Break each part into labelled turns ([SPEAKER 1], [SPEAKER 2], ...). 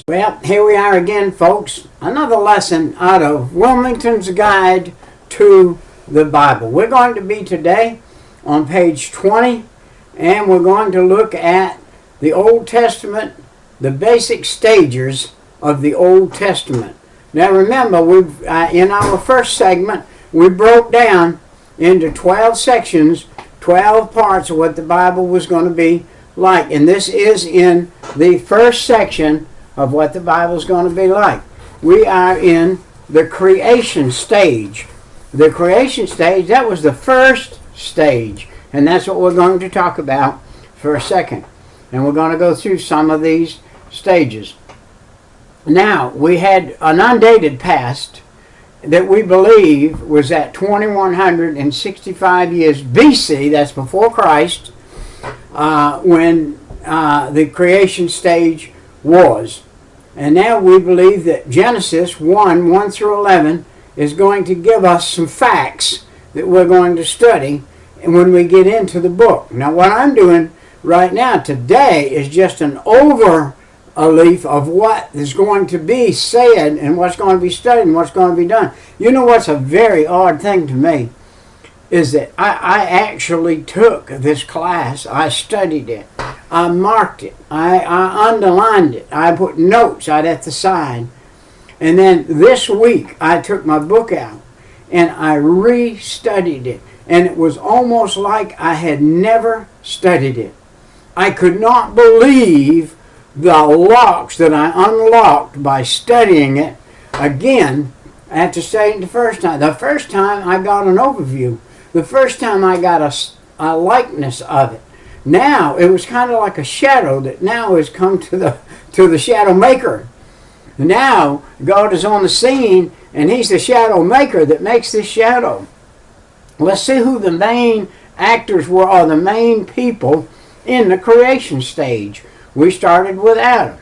[SPEAKER 1] Well, here we are again, folks. Another lesson out of Wilmington's Guide to the Bible. We're going to be today on page 20, and we're going to look at the Old Testament, the basic stages of the Old Testament. Now remember, in our first segment, we broke down into 12 sections, 12 parts of what the Bible was going to be like. And this is in the first section of what the Bible is going to be like. We are in the creation stage. The creation stage, that was the first stage. And that's what we're going to talk about for a second. And we're going to go through some of these stages. Now, we had an undated past that we believe was at 2165 years BC, that's before Christ, when the creation stage was. And now we believe that Genesis 1 through 11 is going to give us some facts that we're going to study when we get into the book. Now what I'm doing right now today is just an overleaf of what is going to be said and what's going to be studied and what's going to be done. You know what's a very odd thing to me is that I actually took this class, I studied it, I marked it, I underlined it, I put notes out at the side, and then this week I took my book out and I re-studied it, and it was almost like I had never studied it. I could not believe the locks that I unlocked by studying it again after studying it the first time. The first time I got an overview. The first time I got a likeness of it. Now it was kind of like a shadow that now has come to the shadow maker. Now God is on the scene and He's the shadow maker that makes this shadow. Let's see who the main actors were, or the main people in the creation stage. We started with Adam.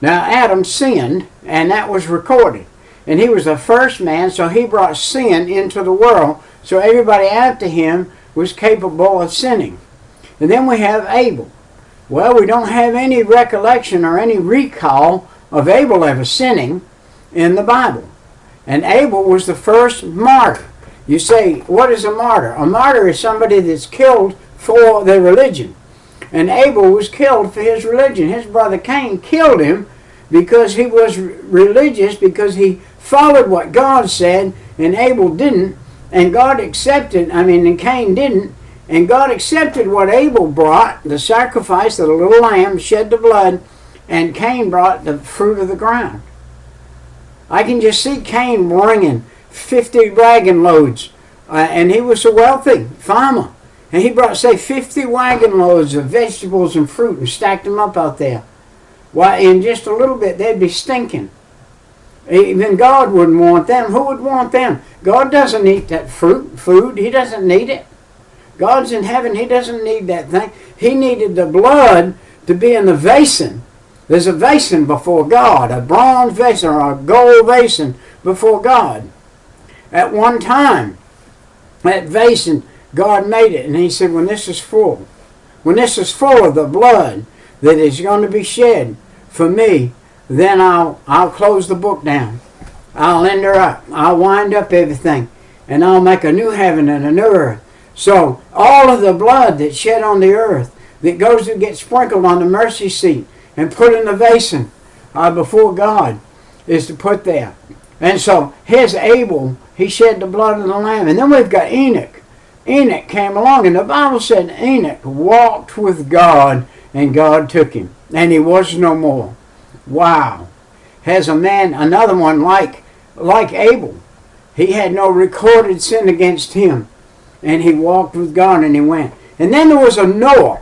[SPEAKER 1] Now Adam sinned, and that was recorded. And he was the first man, so he brought sin into the world. So everybody after him was capable of sinning. And then we have Abel. Well, we don't have any recollection or any recall of Abel ever sinning in the Bible. And Abel was the first martyr. You say, what is a martyr? A martyr is somebody that's killed for their religion. And Abel was killed for his religion. His brother Cain killed him because he was religious, because he followed what God said, and Abel didn't. And God accepted, and Cain didn't. And God accepted what Abel brought, the sacrifice of the little lamb, shed the blood, and Cain brought the fruit of the ground. I can just see Cain bringing 50 wagon loads, and he was a wealthy farmer. And he brought, say, 50 wagon loads of vegetables and fruit and stacked them up out there. Why, in just a little bit, they'd be stinking. Even God wouldn't want them. Who would want them? God doesn't eat that food. He doesn't need it. God's in heaven. He doesn't need that thing. He needed the blood to be in the basin. There's a basin before God, a bronze basin or a gold basin before God. At one time, that basin, God made it, and He said, when this is full of the blood that is going to be shed for me, then I'll close the book down. I'll end her up. I'll wind up everything, and I'll make a new heaven and a new earth. So all of the blood that's shed on the earth that goes to get sprinkled on the mercy seat and put in the basin before God is to put there. And so here's Abel. He shed the blood of the lamb. And then we've got Enoch. Enoch came along, and the Bible said Enoch walked with God, and God took him, and he was no more. Wow. Has a man, another one like Abel. He had no recorded sin against him, and he walked with God, and he went. And then there was a Noah.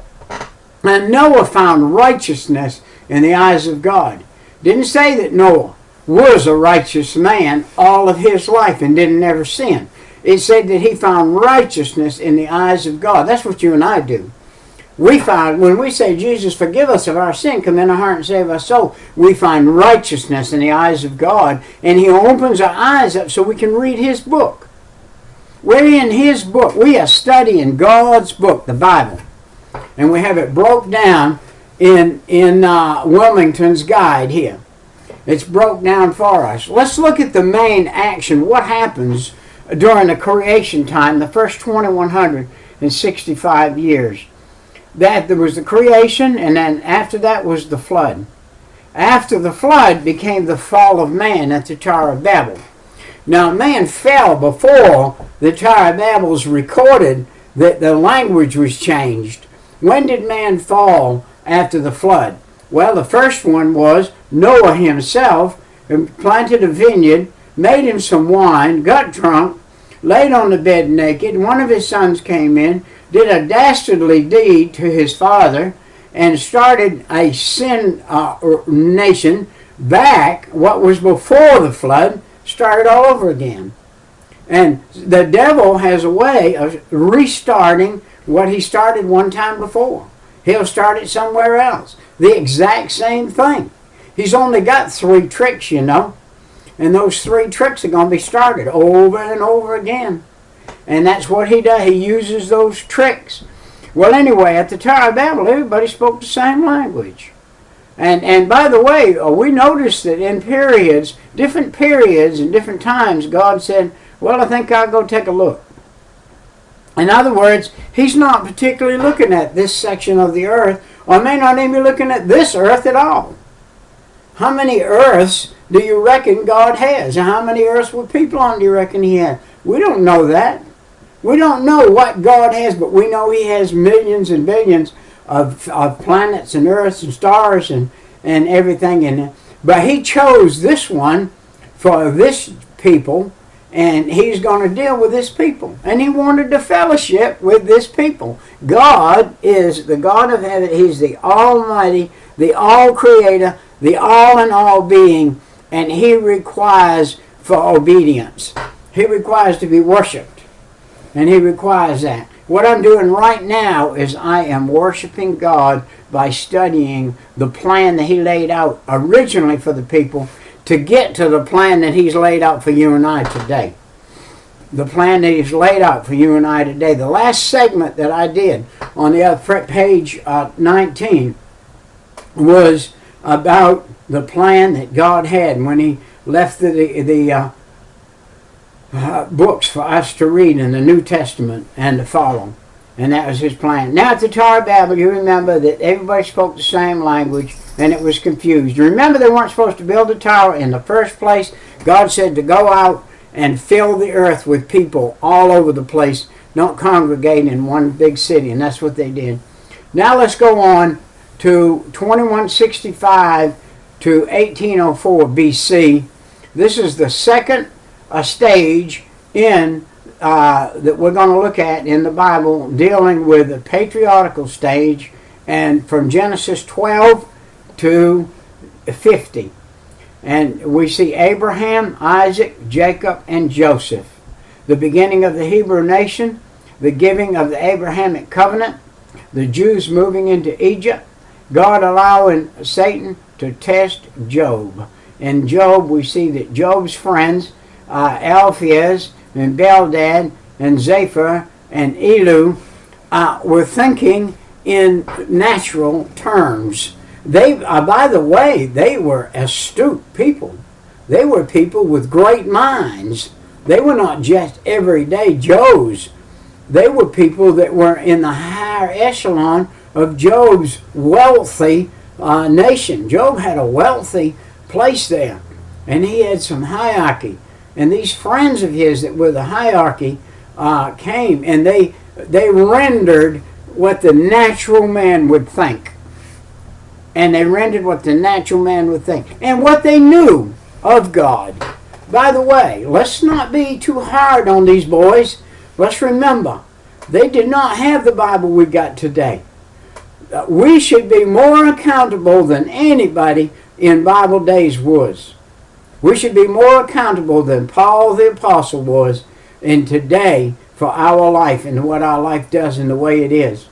[SPEAKER 1] And Noah found righteousness in the eyes of God. Didn't say that Noah was a righteous man all of his life and didn't ever sin. It said that he found righteousness in the eyes of God. That's what you and I do. We find, when we say, Jesus, forgive us of our sin, come in our heart and save our soul, we find righteousness in the eyes of God, and He opens our eyes up so we can read His book. We're in His book. We are studying God's book, the Bible. And we have it broke down in Wilmington's Guide here. It's broke down for us. Let's look at the main action. What happens during the creation time, the first 2165 years? That there was the creation, and then after that was the flood. After the flood became the fall of man at the Tower of Babel. Now man fell before the Tower of Babel was recorded, that the language was changed. When did man fall after the flood? Well, the first one was Noah himself planted a vineyard, made him some wine, got drunk, laid on the bed naked. One of his sons came in, did a dastardly deed to his father, and started a sin nation back. What was before the flood started all over again. And the devil has a way of restarting what he started one time before. He'll start it somewhere else. The exact same thing. He's only got 3 tricks, you know. And those 3 tricks are going to be started over and over again. And that's what he does. He uses those tricks. Well, anyway, at the Tower of Babel, everybody spoke the same language. And by the way, we noticed that in different periods and different times, God said, well, I think I'll go take a look. In other words, he's not particularly looking at this section of the earth, or may not even be looking at this earth at all. How many earths do you reckon God has? And how many earths with people on do you reckon he has? We don't know that. We don't know what God has, but we know he has millions and billions of planets and earths and stars and everything in it. But he chose this one for this people, and he's going to deal with this people. And he wanted to fellowship with this people. God is the God of heaven. He's the Almighty, the All-Creator, the all-in-all being, and he requires for obedience. He requires to be worshipped, and he requires that. What I'm doing right now is I am worshiping God by studying the plan that he laid out originally for the people to get to the plan that he's laid out for you and I today. The plan that he's laid out for you and I today. The last segment that I did on the other page 19 was about the plan that God had when he left the books for us to read in the New Testament and to follow. And that was his plan. Now at the Tower of Babel, you remember that everybody spoke the same language and it was confused. You remember they weren't supposed to build a tower in the first place. God said to go out and fill the earth with people all over the place. Don't congregate in one big city. And that's what they did. Now let's go on to 2165 to 1804 BC. This is the second stage in that we're going to look at in the Bible, dealing with the patriarchal stage, and from Genesis 12 to 50. And we see Abraham, Isaac, Jacob, and Joseph. The beginning of the Hebrew nation, the giving of the Abrahamic covenant, the Jews moving into Egypt, God allowing Satan to test Job. In Job, we see that Job's friends, Eliphaz and Bildad and Zophar and Elihu, were thinking in natural terms. They, by the way, they were astute people. They were people with great minds. They were not just everyday Joes. They were people that were in the higher echelon of Job's wealthy nation. Job had a wealthy place there, and he had some hierarchy. And these friends of his that were the hierarchy came, and they rendered what the natural man would think. And they rendered what the natural man would think. And what they knew of God. By the way, let's not be too hard on these boys. Let's remember, they did not have the Bible we got today. We should be more accountable than anybody in Bible days was. We should be more accountable than Paul the Apostle was in today for our life and what our life does and the way it is.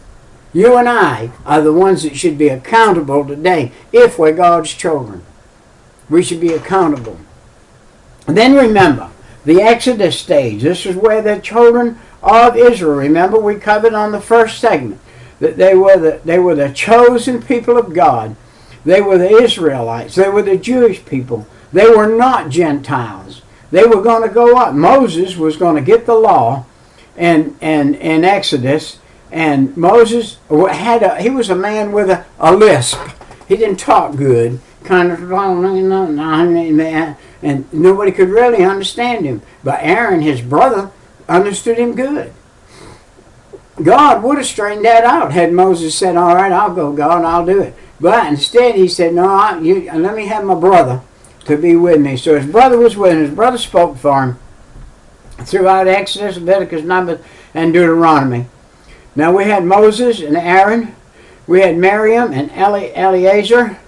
[SPEAKER 1] You and I are the ones that should be accountable today if we're God's children. We should be accountable. And then remember, the Exodus stage. This is where the children of Israel, remember we covered on the first segment, that they were the chosen people of God. They were the Israelites. They were the Jewish people. They were not Gentiles. They were going to go up. Moses was going to get the law and Exodus, and Moses he was a man with a lisp. He didn't talk good, kind of, and nobody could really understand him. But Aaron, his brother, understood him good. God would have straightened that out had Moses said, all right, I'll go, God, I'll do it. But instead he said, no, let me have my brother to be with me. So his brother was with him. His brother spoke for him throughout Exodus, Leviticus, Numbers, and Deuteronomy. Now we had Moses and Aaron. We had Miriam and Eleazar.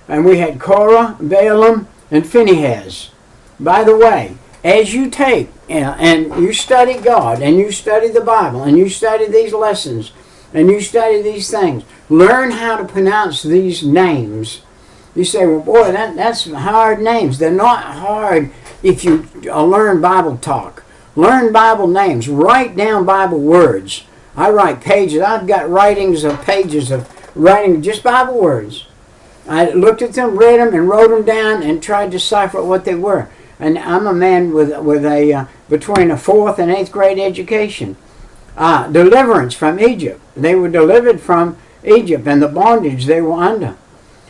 [SPEAKER 1] And we had Korah, Balaam, and Phinehas. By the way, as you take and you study God, and you study the Bible, and you study these lessons, and you study these things, learn how to pronounce these names. You say, well, boy, that's hard names. They're not hard if you learn Bible talk. Learn Bible names. Write down Bible words. I write pages. I've got writings of pages of writing just Bible words. I looked at them, read them, and wrote them down and tried to decipher what they were. And I'm a man with a between a 4th and 8th grade education. Deliverance from Egypt. They were delivered from Egypt and the bondage they were under.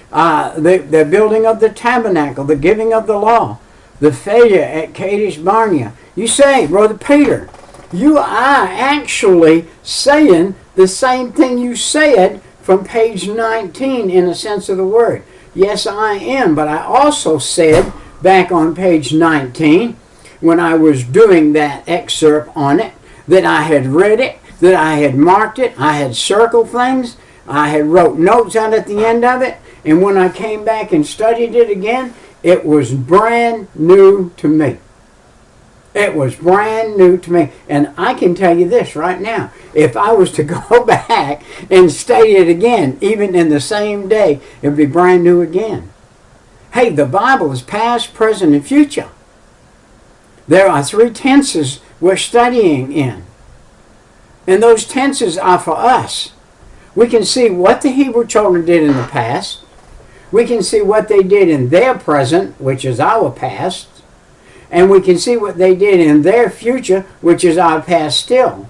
[SPEAKER 1] The building of the tabernacle, the giving of the law, the failure at Kadesh Barnea. You say, Brother Peter, you are actually saying the same thing you said from page 19 in the sense of the word. Yes, I am, but I also said back on page 19, when I was doing that excerpt on it, that I had read it, that I had marked it, I had circled things, I had wrote notes out at the end of it, and when I came back and studied it again, it was brand new to me. It was brand new to me. And I can tell you this right now. If I was to go back and study it again, even in the same day, it would be brand new again. Hey, the Bible is past, present, and future. There are 3 tenses we're studying in. And those tenses are for us. We can see what the Hebrew children did in the past. We can see what they did in their present, which is our past. And we can see what they did in their future, which is our past still.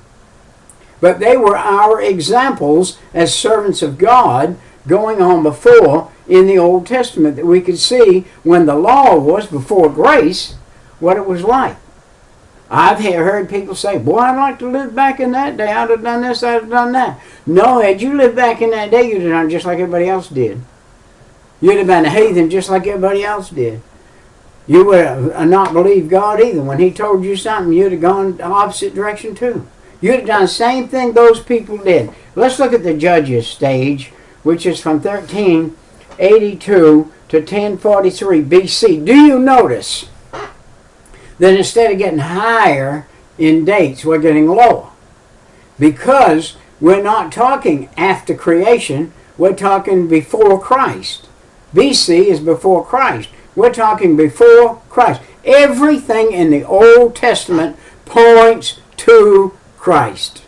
[SPEAKER 1] But they were our examples as servants of God going on before in the Old Testament, that we could see when the law was before grace, what it was like. I've heard people say, boy, I'd like to live back in that day. I'd have done this, I'd have done that. No, had you lived back in that day, you'd have done just like everybody else did. You'd have been a heathen just like everybody else did. You would have not believed God either. When he told you something, you'd have gone the opposite direction too. You'd have done the same thing those people did. Let's look at the Judges stage, which is from 1382 to 1043 BC. Do you notice that instead of getting higher in dates, we're getting lower? Because we're not talking after creation, we're talking before Christ. BC is before Christ. We're talking before Christ. Everything in the Old Testament points to Christ.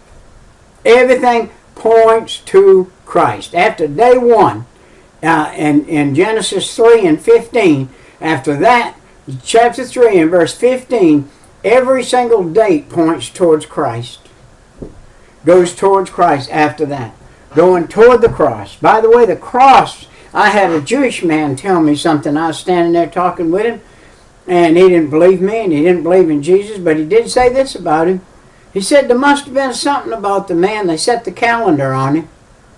[SPEAKER 1] Everything points to Christ. After day 1, in Genesis 3 and 15, after that, chapter 3 and verse 15, every single date points towards Christ. Goes towards Christ after that. Going toward the cross. By the way, the cross, I had a Jewish man tell me something. I was standing there talking with him, and he didn't believe me, and he didn't believe in Jesus, but he did say this about him. He said there must have been something about the man. They set the calendar on him.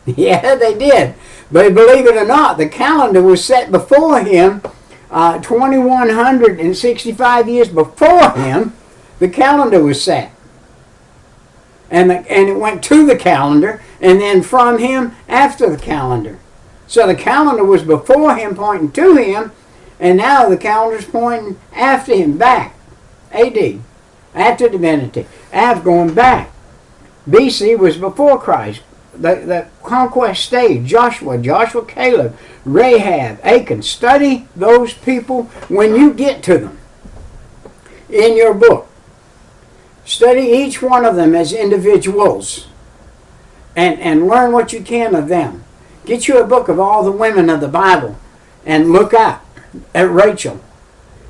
[SPEAKER 1] Yeah, they did. But believe it or not, the calendar was set before him 2,165 years before him. The calendar was set. And it went to the calendar, and then from him after the calendar. So the calendar was before him, pointing to him, and now the calendar's pointing after him, back. AD, after divinity. Av going back. BC was before Christ. The conquest stage, Joshua, Caleb, Rahab, Achan. Study those people when you get to them in your book. Study each one of them as individuals and learn what you can of them. Get you a book of all the women of the Bible and look up at Rachel.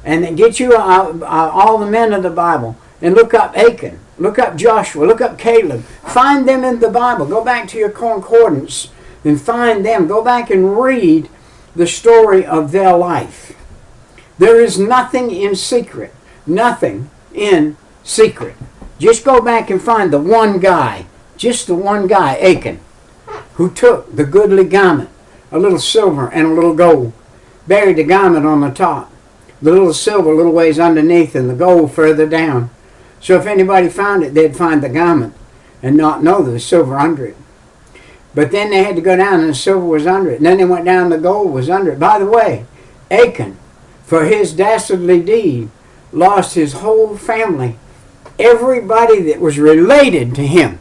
[SPEAKER 1] And then get you all the men of the Bible and look up Achan. Look up Joshua. Look up Caleb. Find them in the Bible. Go back to your concordance and find them. Go back and read the story of their life. There is nothing in secret. Nothing in secret. Just go back and find the one guy. Just the one guy, Achan, who took the goodly garment, a little silver and a little gold, buried the garment on the top, the little silver a little ways underneath and the gold further down. So if anybody found it, they'd find the garment and not know there was silver under it. But then they had to go down and the silver was under it. And then they went down and the gold was under it. By the way, Achan, for his dastardly deed, lost his whole family. Everybody that was related to him.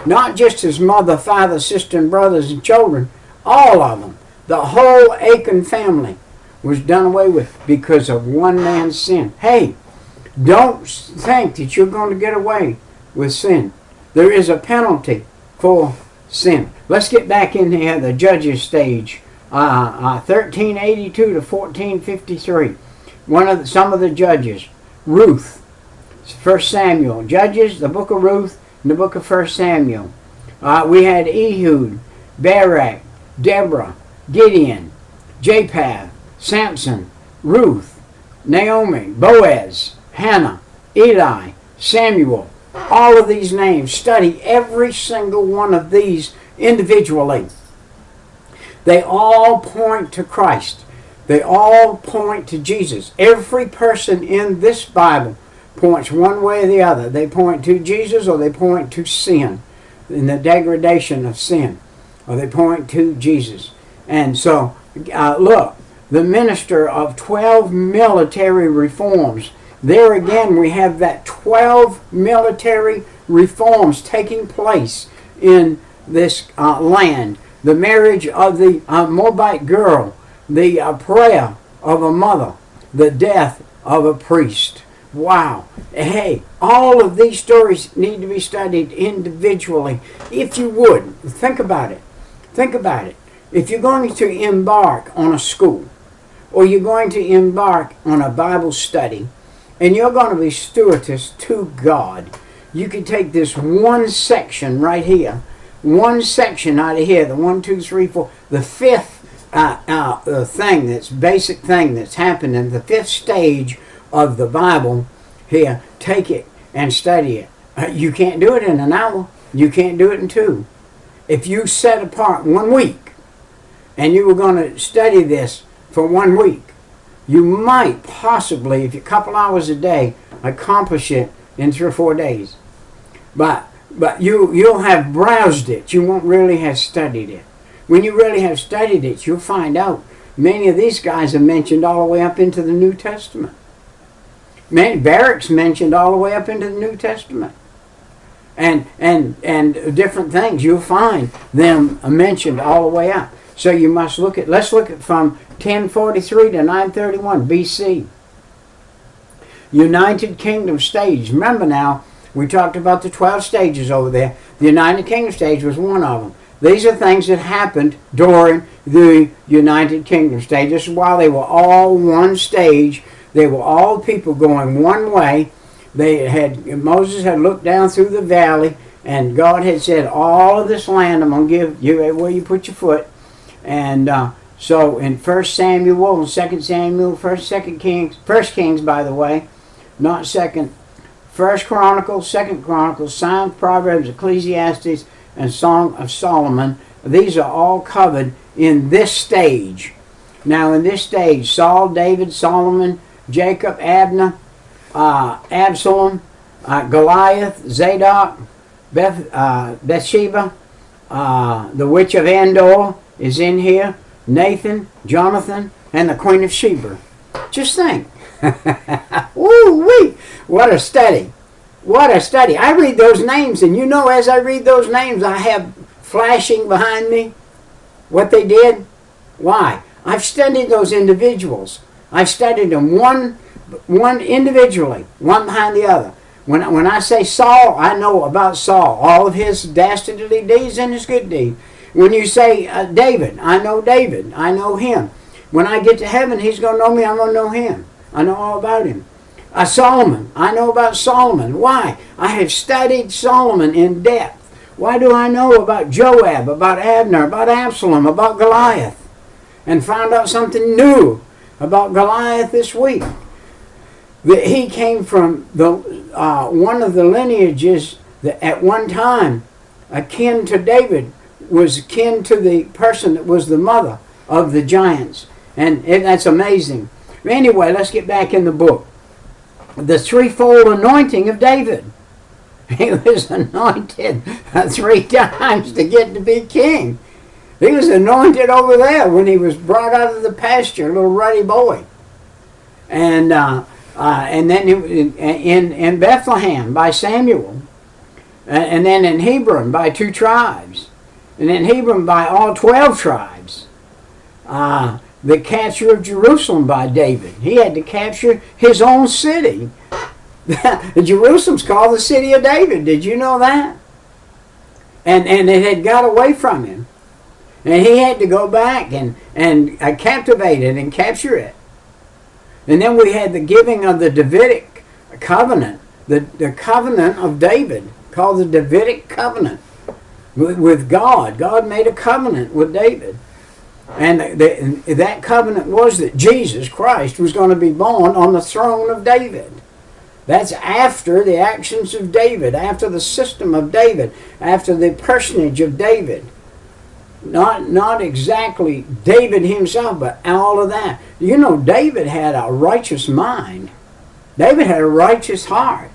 [SPEAKER 1] Not just his mother, father, sister, and brothers and children. All of them. The whole Achan family was done away with because of one man's sin. Hey, don't think that you're going to get away with sin. There is a penalty for sin. Let's get back in here, the Judges stage. 1382 to 1453. Some of the judges. Ruth. 1 Samuel. Judges, the book of Ruth, and the book of 1 Samuel. We had Ehud, Barak, Deborah, Gideon, Japheth, Samson, Ruth, Naomi, Boaz, Hannah, Eli, Samuel. All of these names. Study every single one of these individually. They all point to Christ. They all point to Jesus. Every person in this Bible points one way or the other. They point to Jesus or they point to sin and the degradation of sin. Or they point to Jesus. And so, look, the minister of 12 military reforms. There again we have that 12 military reforms taking place in this land. The marriage of the Moabite girl, the prayer of a mother, the death of a priest. Wow. Hey, all of these stories need to be studied individually. If you would, think about it. Think about it. If you're going to embark on a school, or you're going to embark on a Bible study, and you're going to be stewardess to God, you can take this one section right here, one section out of here, the 1, 2, 3, 4, the fifth basic thing that's happening, the fifth stage of the Bible here, take it and study it. You can't do it in an hour. You can't do it in 2. If you set apart 1 week and you were going to study this for 1 week, you might possibly, if you a couple hours a day, accomplish it in 3 or 4 days. But you'll have browsed it. You won't really have studied it. When you really have studied it, you'll find out many of these guys are mentioned all the way up into the New Testament. Barak's mentioned all the way up into the New Testament. And different things, you'll find them mentioned all the way up. So you must look at, let's look at from 1043 to 931 BC. United Kingdom stage. Remember now, we talked about the 12 stages over there. The United Kingdom stage was one of them. These are things that happened during the United Kingdom stage. This is why they were all one stage. They were all people going one way. Moses had looked down through the valley, and God had said, all of this land I'm going to give you where you put your foot. And so in 1 Samuel and 2 Samuel, 1 Kings, by the way, not 2nd, 1 Chronicles, 2 Chronicles, Psalms, Proverbs, Ecclesiastes, and Song of Solomon. These are all covered in this stage. Now in this stage, Saul, David, Solomon, Jacob, Abner, Absalom, Goliath, Zadok, Bathsheba, the witch of Endor is in here, Nathan, Jonathan, and the Queen of Sheba. Just think. Woo-wee! What a study. What a study. I read those names, and you know, as I read those names, I have flashing behind me what they did. Why? I've studied those individuals. I've studied them one individually, one behind the other. When I say Saul, I know about Saul, all of his dastardly deeds and his good deeds. When you say David, I know David. I know him. When I get to heaven, he's going to know me. I'm going to know him. I know all about him. Solomon, I know about Solomon. Why? I have studied Solomon in depth. Why do I know about Joab, about Abner, about Absalom, about Goliath? And found out something new about Goliath this week. That he came from the one of the lineages that at one time, akin to David, was akin to the person that was the mother of the giants. And that's amazing. Anyway, let's get back in the book. The threefold anointing of David. He was anointed 3 times to get to be king. He was anointed over there when he was brought out of the pasture, a little ruddy boy. And then in Bethlehem by Samuel. And then in Hebron by 2 tribes. And in Hebron by all 12 tribes. The capture of Jerusalem by David. He had to capture his own city. Jerusalem's called the city of David. Did you know that? And it had got away from him. And he had to go back and captivate it and capture it. And then we had the giving of the Davidic covenant. The covenant of David, called the Davidic covenant with God. God made a covenant with David. And that covenant was that Jesus Christ was going to be born on the throne of David. That's after the actions of David, after the system of David, after the personage of David. Not exactly David himself, but all of that. You know, David had a righteous mind. David had a righteous heart.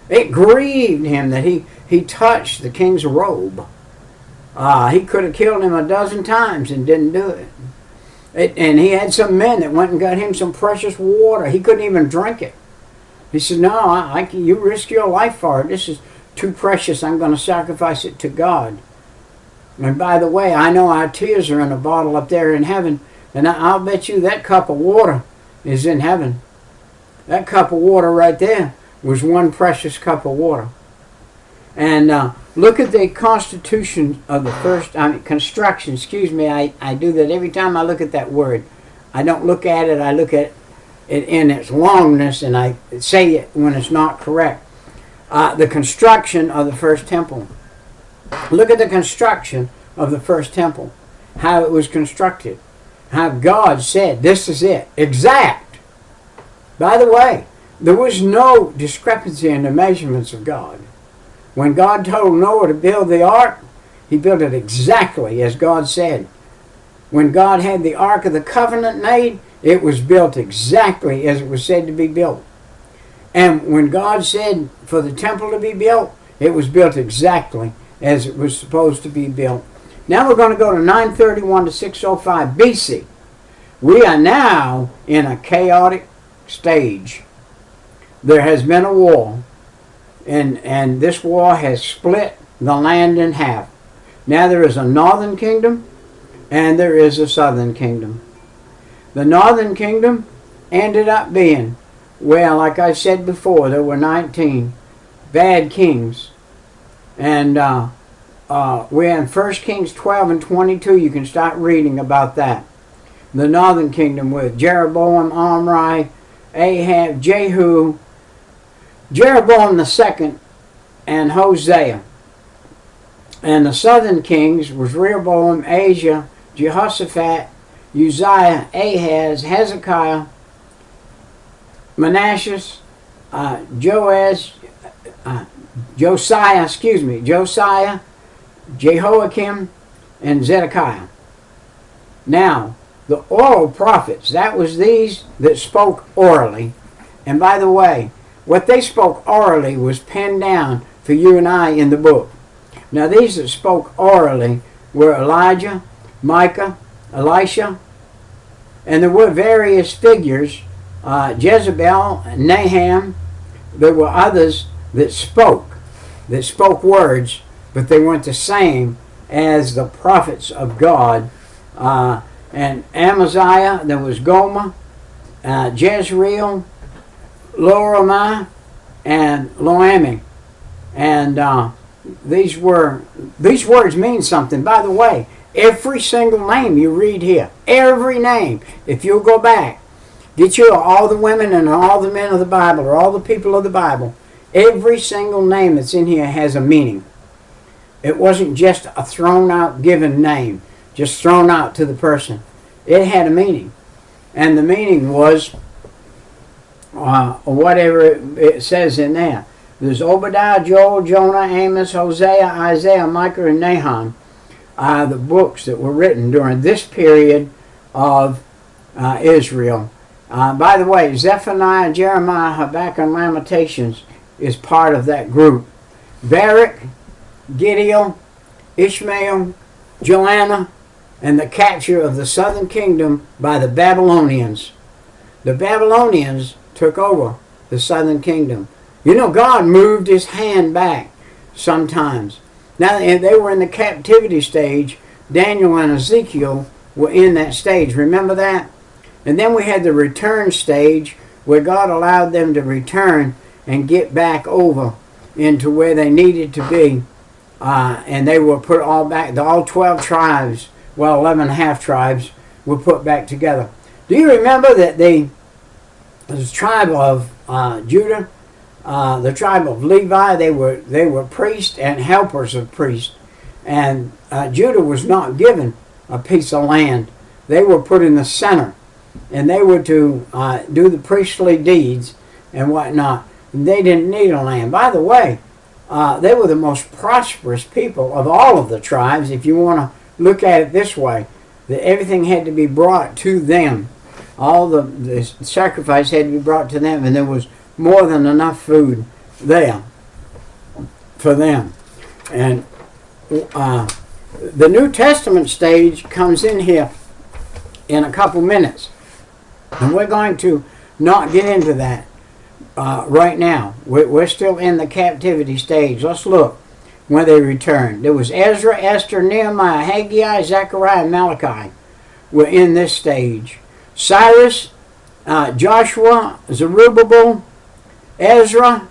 [SPEAKER 1] It grieved him that he touched the king's robe. He could have killed him 12 times and didn't do it. And he had some men that went and got him some precious water. He couldn't even drink it. He said, no, you risk your life for it. This is too precious. I'm going to sacrifice it to God. And by the way, I know our tears are in a bottle up there in heaven. And I'll bet you that cup of water is in heaven. That cup of water right there was one precious cup of water. And look at the constitution of the first, construction, excuse me, I do that every time I look at that word. I don't look at it, I look at it in its longness, and I say it when it's not correct. The construction of the first temple. Look at the construction of the first temple, how it was constructed, how God said, this is it, exact. By the way, there was no discrepancy in the measurements of God. When God told Noah to build the ark, he built it exactly as God said. When God had the Ark of the Covenant made, it was built exactly as it was said to be built. And when God said for the temple to be built, it was built exactly as it was supposed to be built. Now we're going to go to 931 to 605 BC. We are now in a chaotic stage. There has been a war, and this war has split the land in half. Now there is a northern kingdom and there is a southern kingdom. The northern kingdom ended up being, well, like I said before, there were 19 bad kings. And we're in 1 Kings 12 and 22. You can start reading about that. The northern kingdom with Jeroboam, Omri, Ahab, Jehu, Jeroboam II, and Hosea. And the southern kings was Rehoboam, Asa, Jehoshaphat, Uzziah, Ahaz, Hezekiah, Manasseh, Josiah, Jehoiakim, and Zedekiah. Now, the oral prophets, that was these that spoke orally. And by the way, what they spoke orally was penned down for you and I in the book. Now, these that spoke orally were Elijah, Micah, Elisha, and there were various figures, Jezebel, Nahum. There were others that spoke words, but they weren't the same as the prophets of God. And Amaziah, there was Gomer, Jezreel, Loramah, and Loami. And these words mean something. By the way, every single name you read here, every name, if you'll go back, get you all the women and all the men of the Bible, or all the people of the Bible, every single name that's in here has a meaning. It wasn't just a thrown out given name, just thrown out to the person. It had a meaning. And the meaning was whatever it says in there. There's Obadiah, Joel, Jonah, Amos, Hosea, Isaiah, Micah, and Nahum. The books that were written during this period of Israel. By the way, Zephaniah, Jeremiah, Habakkuk, and Lamentations is part of that group. Baruch, Gideon, Ishmael, Joanna, and the capture of the southern kingdom by the Babylonians. The Babylonians took over the southern kingdom. You know, God moved his hand back sometimes. Now, they were in the captivity stage. Daniel and Ezekiel were in that stage. Remember that? And then we had the return stage where God allowed them to return and get back over into where they needed to be. And they were put all back. All 12 tribes, well, 11 and a half tribes, were put back together. Do you remember that the tribe of Judah, the tribe of Levi, they were priests and helpers of priests. And Judah was not given a piece of land. They were put in the center. And they were to do the priestly deeds and whatnot. And they didn't need a land. By the way, they were the most prosperous people of all of the tribes, if you want to look at it this way. That everything had to be brought to them. All the sacrifice had to be brought to them, and there was more than enough food there for them. And the New Testament stage comes in here in a couple minutes. And we're going to not get into that right now. We're still in the captivity stage. Let's look when they returned. There was Ezra, Esther, Nehemiah, Haggai, Zechariah, and Malachi were in this stage. Cyrus, Joshua, Zerubbabel, Ezra,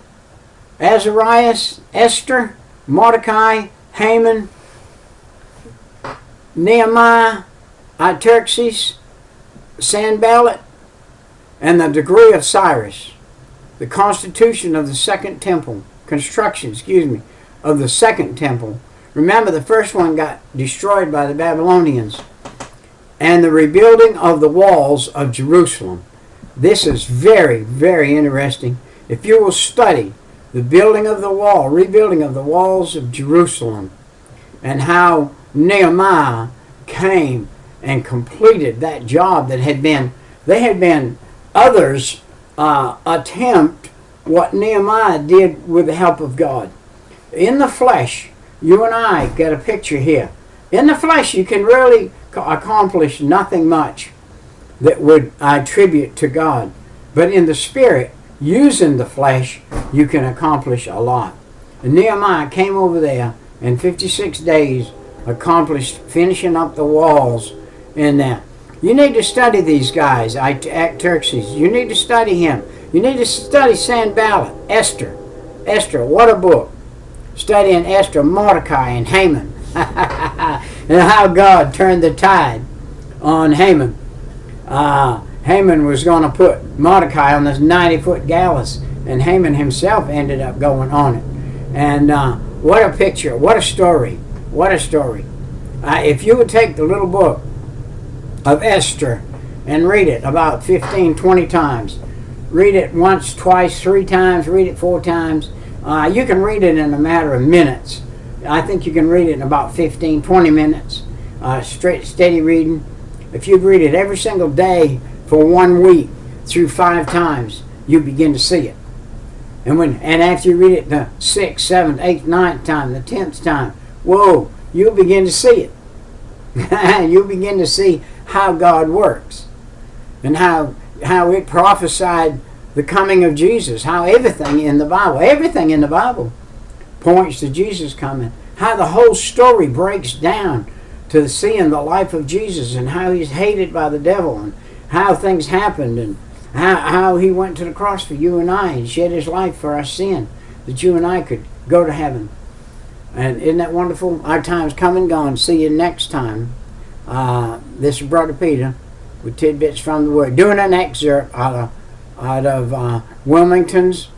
[SPEAKER 1] Azarias, Esther, Mordecai, Haman, Nehemiah, Artaxerxes, Sanballat, and the degree of Cyrus. The constitution of the second temple, construction, of the second temple. Remember, the first one got destroyed by the Babylonians. And the rebuilding of the walls of Jerusalem. This is very, very interesting. If you will study the building of the wall, rebuilding of the walls of Jerusalem, and how Nehemiah came and completed that job that had been others attempt what Nehemiah did with the help of God. In the flesh, you and I get a picture here. In the flesh, you can really accomplish nothing much that would attribute to God. But in the spirit, using the flesh, you can accomplish a lot. And Nehemiah came over there in 56 days, accomplished finishing up the walls in there. You need to study these guys, Artaxerxes. You need to study him. You need to study Sanballat, Esther. Esther, what a book. Studying Esther, Mordecai, and Haman. And how God turned the tide on Haman. Haman was going to put Mordecai on this 90-foot gallows, and Haman himself ended up going on it. And what a picture, what a story, what a story. If you would take the little book of Esther and read it about 15, 20 times, read it once, twice, 3 times, read it 4 times, you can read it in a matter of minutes. I think you can read it in about 15, 20 minutes, straight, steady reading. If you read it every single day for 1 week through 5 times, you begin to see it. And after you read it the 6th, 7th, 8th, 9th time, the 10th time, whoa, you'll begin to see it. You'll begin to see how God works and how it prophesied the coming of Jesus, how everything in the Bible points to Jesus coming, how the whole story breaks down to seeing the life of Jesus and how he's hated by the devil and how things happened and how he went to the cross for you and I and shed his life for our sin that you and I could go to heaven. And isn't that wonderful? Our time's come and gone. See you next time. This is Brother Peter with tidbits from the Word, doing an excerpt out of Wilmington's